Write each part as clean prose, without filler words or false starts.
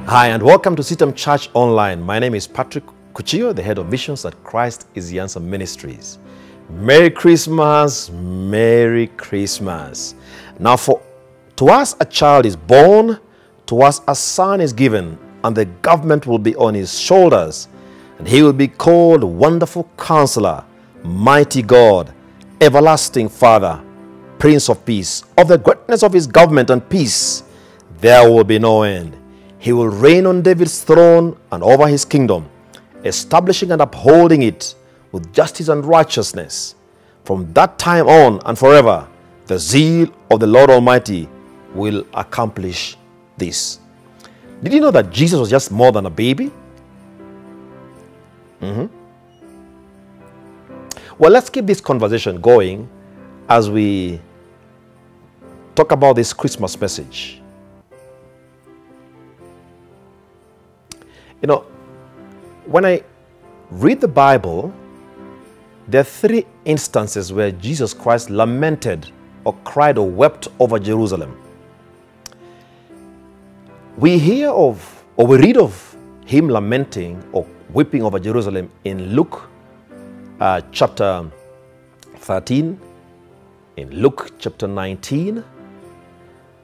Hi, and welcome to CITAM Church Online. My name is Patrick Kuchio, the head of missions at Christ is the Answer Ministries. Merry Christmas, Merry Christmas. Now, to us a child is born, to us a son is given, and the government will be on his shoulders, and he will be called Wonderful Counselor, Mighty God, Everlasting Father, Prince of Peace. Of the greatness of his government and peace, there will be no end. He will reign on David's throne and over his kingdom, establishing and upholding it with justice and righteousness. From that time on and forever, the zeal of the Lord Almighty will accomplish this. Did you know that Jesus was just more than a baby? Well, let's keep this conversation going as we talk about this Christmas message. You know, when I read the Bible, there are three instances where Jesus Christ lamented or cried or wept over Jerusalem. We hear of, or we read of him lamenting or weeping over Jerusalem in Luke chapter 13, in Luke chapter 19,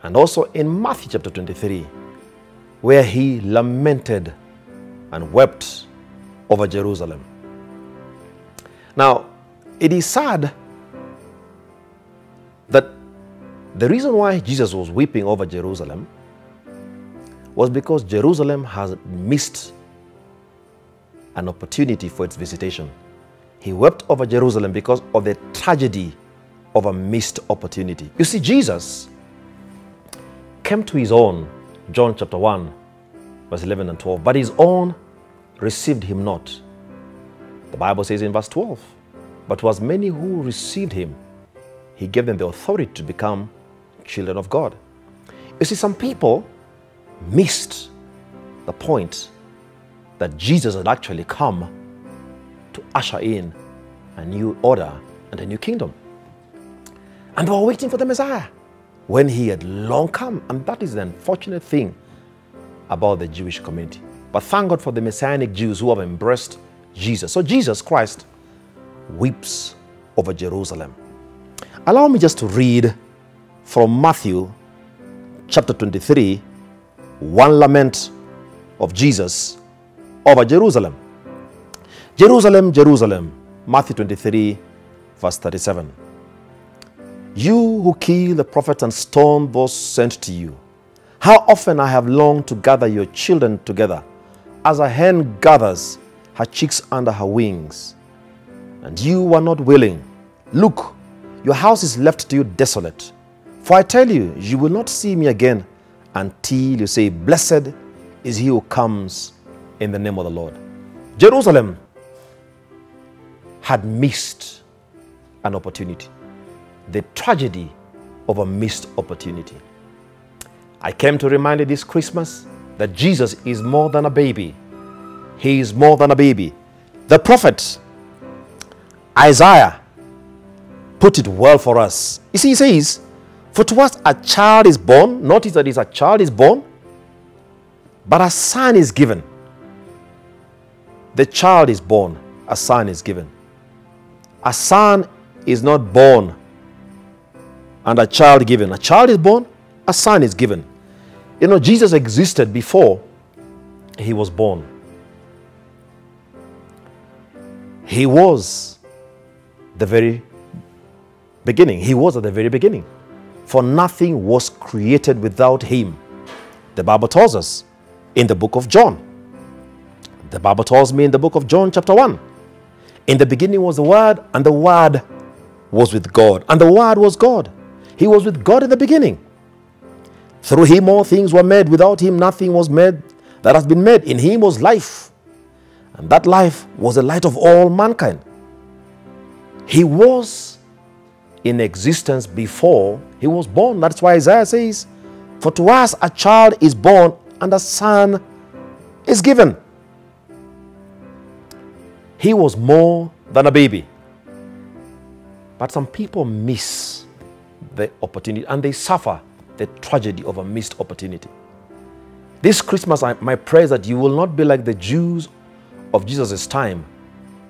and also in Matthew chapter 23, where he lamented and wept over Jerusalem. Now, it is sad that the reason why Jesus was weeping over Jerusalem was because Jerusalem has missed an opportunity for its visitation. He wept over Jerusalem because of the tragedy of a missed opportunity. You see, Jesus came to his own, John chapter 1, verse 11 and 12, but his own received him not. The Bible says in verse 12, but to as many who received him, he gave them the authority to become children of God. You see, some people missed the point that Jesus had actually come to usher in a new order and a new kingdom. And they were waiting for the Messiah when he had long come. And that is the unfortunate thing about the Jewish community. But thank God for the Messianic Jews who have embraced Jesus. So Jesus Christ weeps over Jerusalem. Allow me just to read from Matthew chapter 23, one lament of Jesus over Jerusalem. Jerusalem, Jerusalem, Matthew 23, verse 37. You who kill the prophets and stone those sent to you, how often I have longed to gather your children together, as a hen gathers her chicks under her wings, and you were not willing. Look, your house is left to you desolate. For I tell you, you will not see me again until you say, blessed is he who comes in the name of the Lord. Jerusalem had missed an opportunity. The tragedy of a missed opportunity. I came to remind you this Christmas that Jesus is more than a baby. He is more than a baby. The prophet Isaiah put it well for us. You see, he says, for to us a child is born. Notice that it's a child is born, but a son is given. The child is born, a son is given. A son is not born and a child given. A child is born, a son is given. You know, Jesus existed before he was born. He was the very beginning. He was at the very beginning. For nothing was created without him. The Bible tells us in the book of John. The Bible tells me in the book of John chapter 1. In the beginning was the Word, and the Word was with God, and the Word was God. He was with God in the beginning. Through him all things were made. Without him nothing was made that has been made. In him was life, and that life was the light of all mankind. He was in existence before he was born. That's why Isaiah says, for to us a child is born and a son is given. He was more than a baby. But some people miss the opportunity and they suffer the tragedy of a missed opportunity. This Christmas, my prayer is that you will not be like the Jews of Jesus' time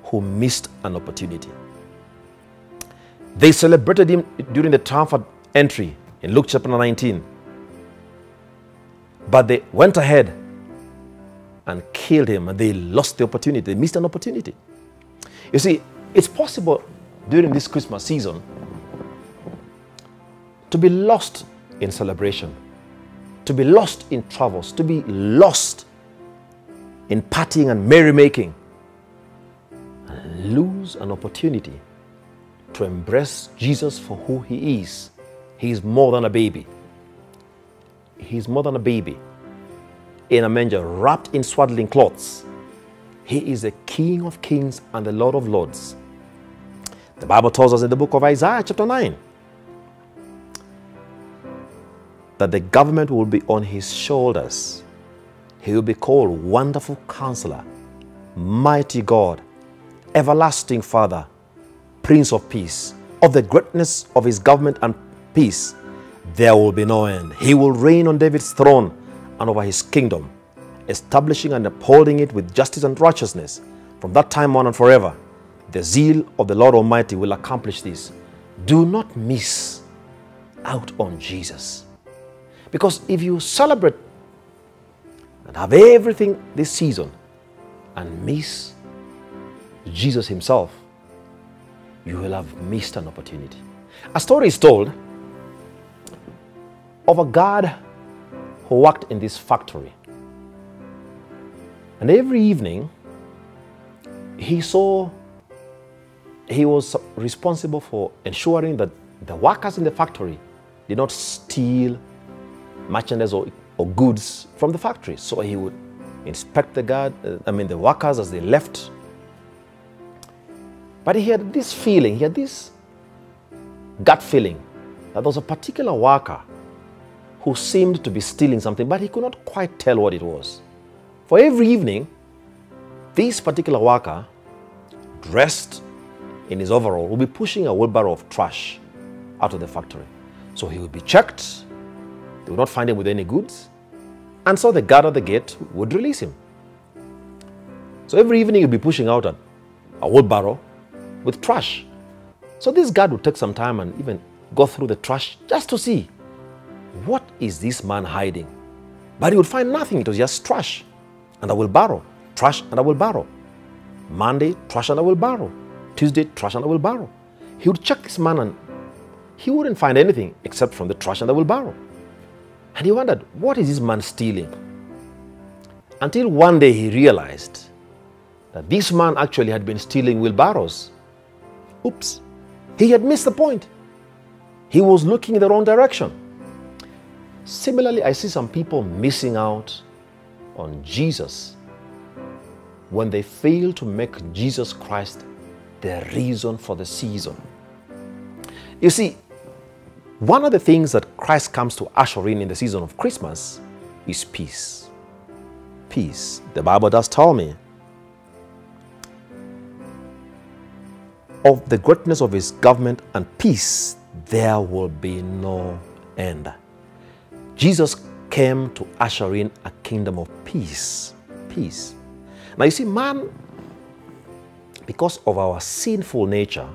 who missed an opportunity. They celebrated him during the triumphant entry in Luke chapter 19. But they went ahead and killed him, and they lost the opportunity. They missed an opportunity. You see, it's possible during this Christmas season to be lost in celebration, to be lost in travels, to be lost in partying and merrymaking, and lose an opportunity to embrace Jesus for who he is. He is more than a baby. He is more than a baby in a manger, wrapped in swaddling cloths. He is the King of kings and the Lord of lords. The Bible tells us in the book of Isaiah chapter 9 that the government will be on his shoulders. He will be called Wonderful Counselor, Mighty God, Everlasting Father, Prince of Peace. Of the greatness of his government and peace, there will be no end. He will reign on David's throne and over his kingdom, establishing and upholding it with justice and righteousness from that time on and forever. The zeal of the Lord Almighty will accomplish this. Do not miss out on Jesus. Because if you celebrate and have everything this season and miss Jesus himself, you will have missed an opportunity. A story is told of a guard who worked in this factory. And every evening, he was responsible for ensuring that the workers in the factory did not steal merchandise or goods from the factory. So he would inspect the workers as they left. But he had this feeling, he had this gut feeling that there was a particular worker who seemed to be stealing something, but he could not quite tell what it was. For every evening, this particular worker, dressed in his overall, would be pushing a wheelbarrow of trash out of the factory. So he would be checked, they would not find him with any goods, and so the guard at the gate would release him. So every evening he'd be pushing out a wheelbarrow with trash. So this guard would take some time and even go through the trash just to see, what is this man hiding? But he would find nothing. It was just trash and a wheelbarrow, trash and a wheelbarrow. Monday, trash and a wheelbarrow. Tuesday, trash and a wheelbarrow. He would check this man and he wouldn't find anything except from the trash and the wheelbarrow. And he wondered, what is this man stealing? Until one day he realized that this man actually had been stealing wheelbarrows. Oops, he had missed the point. He was looking in the wrong direction. Similarly, I see some people missing out on Jesus when they fail to make Jesus Christ the reason for the season. You see, one of the things that Christ comes to usher in the season of Christmas is peace. Peace. The Bible does tell me of the greatness of his government and peace, there will be no end. Jesus came to usher in a kingdom of peace. Peace. Now you see, man, because of our sinful nature,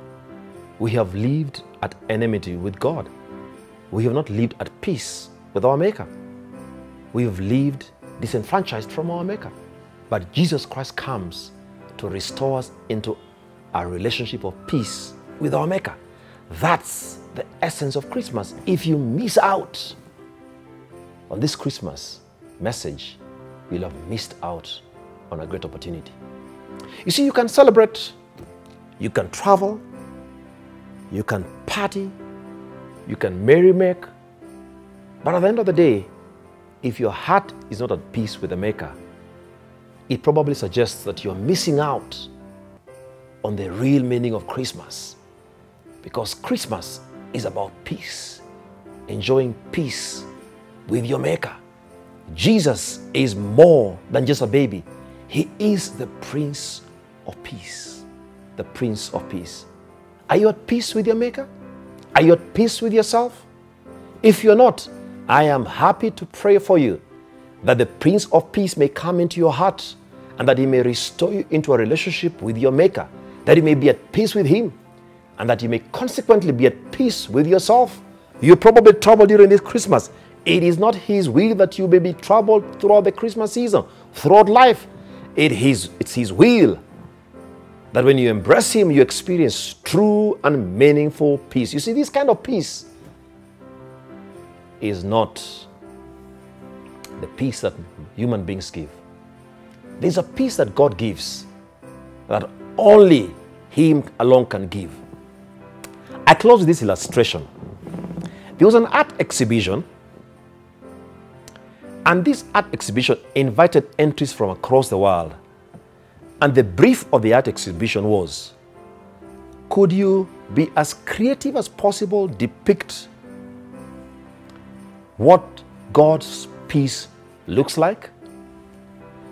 we have lived at enmity with God. We have not lived at peace with our Maker. We have lived disenfranchised from our Maker. But Jesus Christ comes to restore us into a relationship of peace with our Maker. That's the essence of Christmas. If you miss out on this Christmas message, you'll have missed out on a great opportunity. You see, you can celebrate, you can travel, you can party, you can merry-make, but at the end of the day, if your heart is not at peace with the Maker, it probably suggests that you're missing out on the real meaning of Christmas. Because Christmas is about peace, enjoying peace with your Maker. Jesus is more than just a baby. He is the Prince of Peace. The Prince of Peace. Are you at peace with your Maker? Are you at peace with yourself? If you're not, I am happy to pray for you that the Prince of Peace may come into your heart, and that he may restore you into a relationship with your Maker, that you may be at peace with him, and that you may consequently be at peace with yourself. You're probably troubled during this Christmas. It is not his will that you may be troubled throughout the Christmas season, throughout life. It's his will that when you embrace him, you experience true and meaningful peace. You see, this kind of peace is not the peace that human beings give. There's a peace that God gives that only him alone can give. I close with this illustration. There was an art exhibition, and this art exhibition invited entries from across the world. And the brief of the art exhibition was, could you be as creative as possible, depict what God's peace looks like?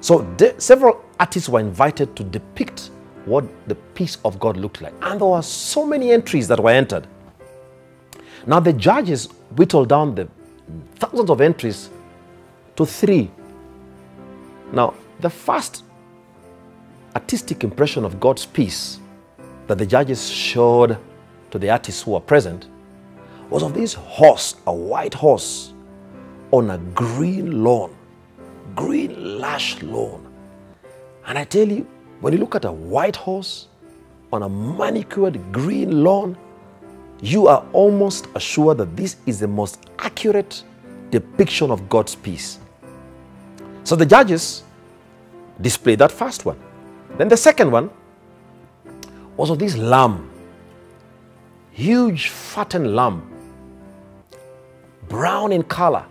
So several artists were invited to depict what the peace of God looked like. And there were so many entries that were entered. Now the judges whittled down the thousands of entries to 3. Now, the first artistic impression of God's peace that the judges showed to the artists who were present was of this horse, a white horse, on a green lawn, green lush lawn. And I tell you, when you look at a white horse on a manicured green lawn, you are almost assured that this is the most accurate depiction of God's peace. So the judges displayed that first one. Then the second one was of this lamb, huge fattened lamb, brown in color,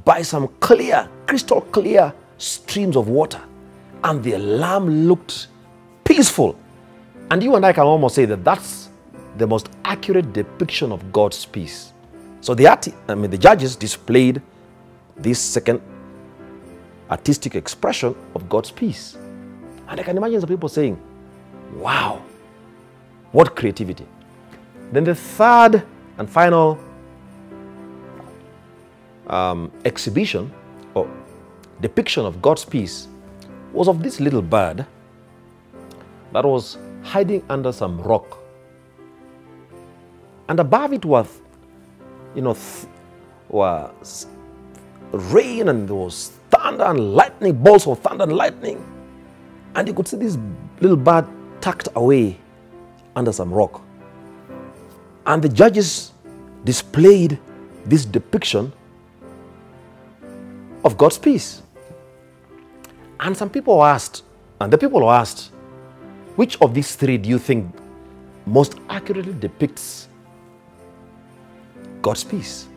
by some clear, crystal clear streams of water. And the lamb looked peaceful. And you and I can almost say that that's the most accurate depiction of God's peace. So the judges displayed this second artistic expression of God's peace. And I can imagine some people saying, wow, what creativity. Then the third and final exhibition or depiction of God's peace was of this little bird that was hiding under some rock. And above it was, was rain, and there was thunder and lightning, bolts of thunder and lightning. And you could see this little bird tucked away under some rock. And the judges displayed this depiction of God's peace. And some people asked, which of these 3 do you think most accurately depicts God's peace?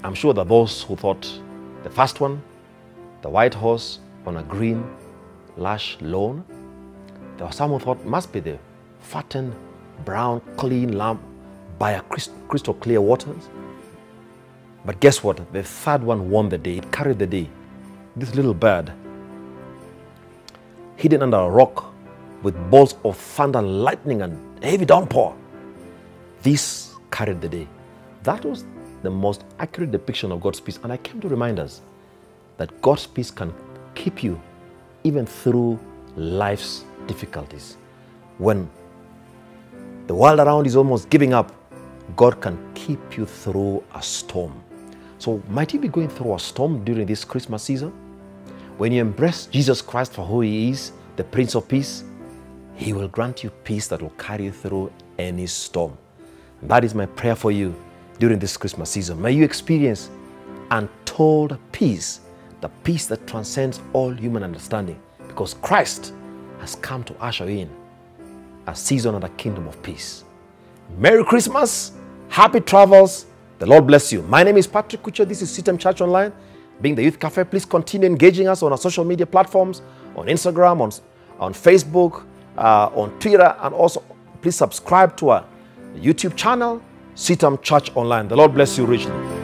I'm sure that those who thought the first one, the white horse on a green, lush lawn, there were some who thought must be the fattened, brown, clean lamb by a crystal clear waters. But guess what? The third one won the day. It carried the day. This little bird, hidden under a rock with bolts of thunder and lightning and heavy downpour. This carried the day. That was the most accurate depiction of God's peace. And I came to remind us that God's peace can keep you even through life's difficulties. When the world around is almost giving up, God can keep you through a storm. So might you be going through a storm during this Christmas season? When you embrace Jesus Christ for who he is, the Prince of Peace, he will grant you peace that will carry you through any storm. And that is my prayer for you during this Christmas season. May you experience untold peace, the peace that transcends all human understanding, because Christ has come to usher in a season and a kingdom of peace. Merry Christmas, happy travels, the Lord bless you. My name is Patrick Kuchio. This is CITAM Church Online, being the Youth Cafe. Please continue engaging us on our social media platforms, on Instagram, on Facebook, on Twitter, and also please subscribe to our YouTube channel, CITAM Church Online. The Lord bless you richly.